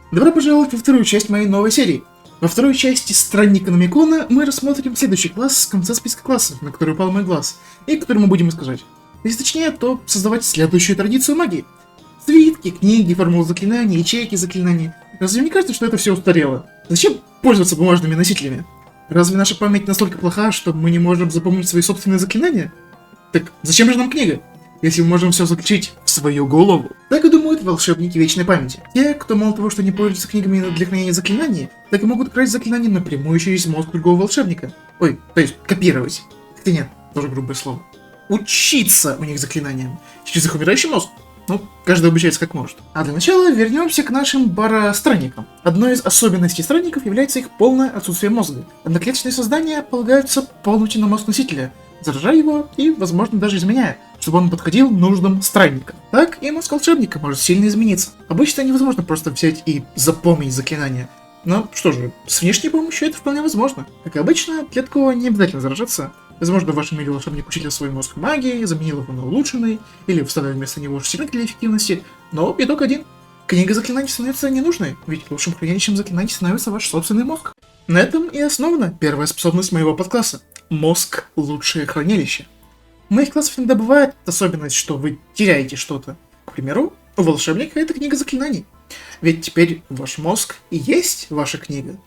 Добро пожаловать во вторую часть моей новой серии. Во второй части Странника Номикона мы рассмотрим следующий класс с конца списка классов, на который упал мой глаз, и который мы будем искажать. Если точнее, то создавать следующую традицию магии. Свитки, книги, формулы заклинаний, ячейки заклинаний. Разве не кажется, что это все устарело? Зачем пользоваться бумажными носителями? Разве наша память настолько плоха, что мы не можем запомнить свои собственные заклинания? Так зачем же нам книга, если мы можем все заключить в свою голову? Так и думают волшебники вечной памяти. Те, кто мало того, что не пользуются книгами для хранения заклинаний, так и могут красть заклинания напрямую через мозг другого волшебника. Ой, то есть копировать. Хотя нет, тоже грубое слово. Учиться у них заклинаниям через их умирающий мозг. Ну, каждый обучается как может. А для начала вернемся к нашим баространникам. Одной из особенностей странников является их полное отсутствие мозга. Одноклеточные создания полагаются полностью на мозг носителя, заражая его и, возможно, даже изменяя, чтобы он подходил нуждам странника. Так и мозг волшебника может сильно измениться. Обычно невозможно просто взять и запомнить заклинание. Но что же, с внешней помощью это вполне возможно. Как и обычно, для такого не обязательно заражаться. Возможно, в вашем мире волшебник учитель свой мозг магии, заменил его на улучшенный, или вставил вместо него сильный для эффективности, но итог один. Книга заклинаний становится ненужной, ведь лучшим хранилищем заклинаний становится ваш собственный мозг. На этом и основана первая способность моего подкласса. Мозг – лучшее хранилище. У моих классов иногда бывает особенность, что вы теряете что-то. К примеру, у волшебника это книга заклинаний. Ведь теперь ваш мозг и есть ваша книга.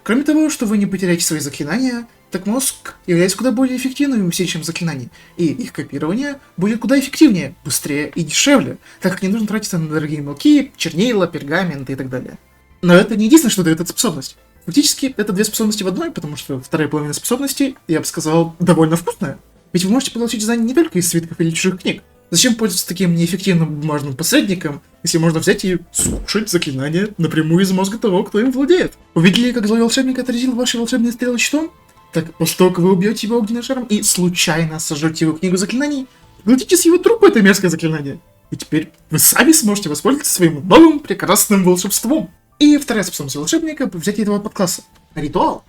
Кроме того, что вы не потеряете свои заклинания, так мозг является куда более эффективным носителем заклинаний, и их копирование будет куда эффективнее, быстрее и дешевле, так как не нужно тратиться на дорогие мелки, чернила, пергамент и так далее. Но это не единственное, что дает эта способность. Фактически, это две способности в одной, потому что вторая половина способностей, я бы сказал, довольно вкусная. Ведь вы можете получить знания не только из свитков или чужих книг. Зачем пользоваться таким неэффективным бумажным посредником, если можно взять и слушать заклинания напрямую из мозга того, кто им владеет? Увидели, как злой волшебник отразил ваши волшебные стрелы щитом? Так, после того, как вы убьете его огненным шаром и случайно сожжете его книгу заклинаний, поглотите с его трупа это мерзкое заклинание. И теперь вы сами сможете воспользоваться своим новым прекрасным волшебством. И вторая способность волшебника — взять этого подкласса. Ритуал.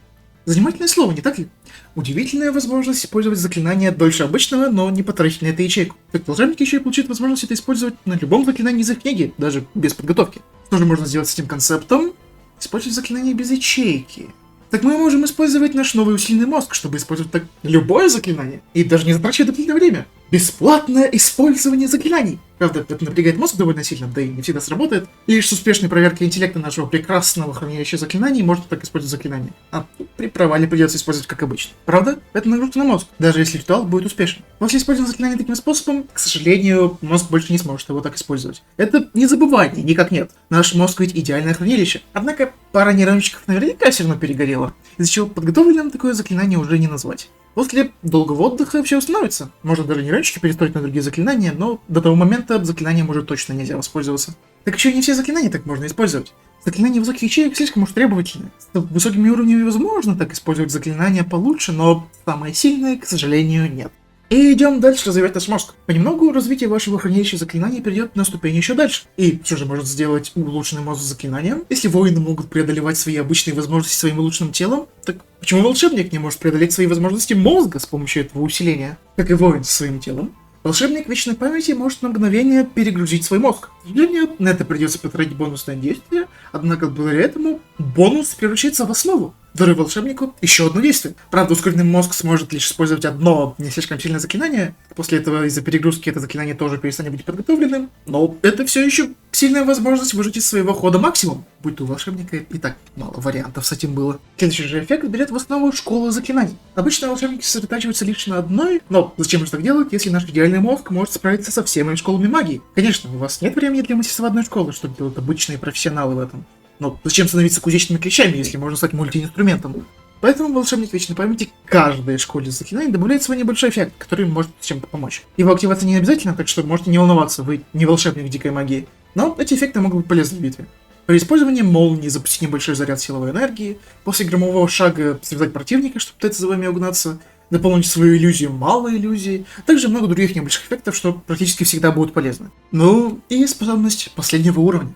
Занимательное слово, не так ли? Удивительная возможность использовать заклинание дольше обычного, но не потратить на это ячейку. Так волшебник еще и получит возможность это использовать на любом заклинании из их книги, даже без подготовки. Что же можно сделать с этим концептом? Использовать заклинание без ячейки. Так мы можем использовать наш новый усиленный мозг, чтобы использовать так любое заклинание, и даже не затрачивая дополнительное время. Бесплатное использование заклинаний. Правда, это напрягает мозг довольно сильно, да и не всегда сработает. Лишь с успешной проверкой интеллекта нашего прекрасного хранилища заклинаний можно так использовать заклинание. А при провале придется использовать как обычно. Правда, это нагрузка на мозг, даже если ритуал будет успешен. После использования заклинания таким способом, к сожалению, мозг больше не сможет его так использовать. Это не забывание, никак нет. Наш мозг ведь идеальное хранилище. Однако пара нейрончиков наверняка все равно перегорела, из-за чего подготовленным такое заклинание уже не назвать. После долгого отдыха все установится. Можно даже нейрончики перестроить на другие заклинания, но до того момента заклинанием уже точно нельзя воспользоваться. Так еще не все заклинания так можно использовать. Заклинания высоких ячеек слишком уж требовательны. С высокими уровнями возможно так использовать заклинания получше, но самые сильные, к сожалению, нет. И идем дальше развивать наш мозг. Понемногу развитие вашего хранилища заклинаний перейдет на ступень еще дальше. И что же может сделать улучшенный мозг с заклинанием? Если воины могут преодолевать свои обычные возможности своим улучшенным телом, так почему волшебник не может преодолеть свои возможности мозга с помощью этого усиления? Как и воин со своим телом, волшебник вечной памяти может на мгновение перегрузить свой мозг. К сожалению, на это придется потратить бонусное действие, однако благодаря этому бонус превращается в основу, даруя волшебнику еще одно действие. Правда, ускоренный мозг сможет лишь использовать одно не слишком сильное заклинание, после этого из-за перегрузки это заклинание тоже перестанет быть подготовленным, но это все еще сильная возможность выжать из своего хода максимум, будь то у волшебника и так мало вариантов с этим было. Следующий же эффект берет в основу школу заклинаний. Обычно волшебники сосредотачиваются лишь на одной, но зачем же так делать, если наш идеальный мозг может справиться со всеми школами магии? Конечно, у вас нет времени для мастерства одной школы, что делают обычные профессионалы в этом. Но зачем становиться кузнечными клещами, если можно стать мультиинструментом? Поэтому волшебник вечной памяти каждой школе заклинаний добавляет свой небольшой эффект, который может чем-то помочь. Его активация не обязательно, так что можете не волноваться, вы не волшебник дикой магии. Но эти эффекты могут быть полезны в битве. При использовании молнии запустить небольшой заряд силовой энергии, после громового шага связать противника, чтобы пытаться за вами угнаться, дополнить свою иллюзию малой иллюзией, также много других небольших эффектов, что практически всегда будут полезны. Ну и способность последнего уровня.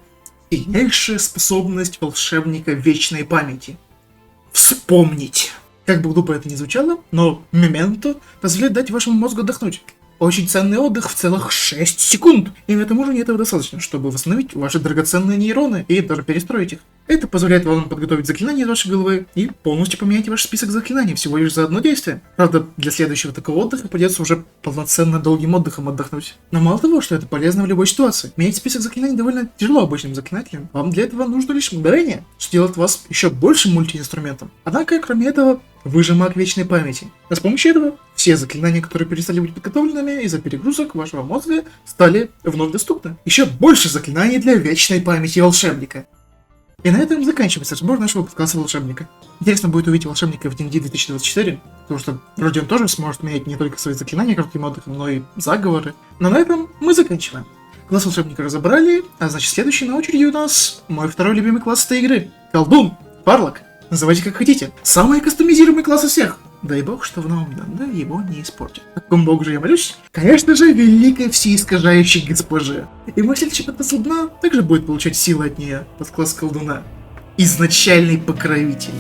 Сильнейшая способность волшебника вечной памяти. Вспомнить. Как бы глупо это ни звучало, но Мементо позволяет дать вашему мозгу отдохнуть. очень ценный отдых в целых 6 секунд. И на этом уровне этого достаточно, чтобы восстановить ваши драгоценные нейроны и даже перестроить их. Это позволяет вам подготовить заклинания из вашей головы и полностью поменять ваш список заклинаний всего лишь за одно действие. Правда, для следующего такого отдыха придется уже полноценно долгим отдыхом отдохнуть. Но мало того, что это полезно в любой ситуации. Менять список заклинаний довольно тяжело обычным заклинателям. Вам для этого нужно лишь мгновение, что делает вас еще большим мультиинструментом. Однако, кроме этого, вы же маг вечной памяти. А с помощью этого все заклинания, которые перестали быть подготовленными из-за перегрузок вашего мозга, стали вновь доступны. Еще больше заклинаний для вечной памяти волшебника. И на этом заканчивается разбор нашего подкласса волшебника. Интересно будет увидеть волшебника в D&D 2024, потому что вроде он тоже сможет менять не только свои заклинания коротким отдыхом, но и заговоры. Но на этом мы заканчиваем. Класс волшебника разобрали, а значит следующий на очереди у нас мой второй любимый класс этой игры. Колдун, Варлок, называйте как хотите. Самый кастомизируемый класс из всех. Дай бог, что в новом данде его не испортят. О каком богу же я молюсь? Конечно же, великой всеискажающей госпоже. И мой следующий подкласс колдуна также будет получать силы от нее, подкласс колдуна. Изначальный покровитель.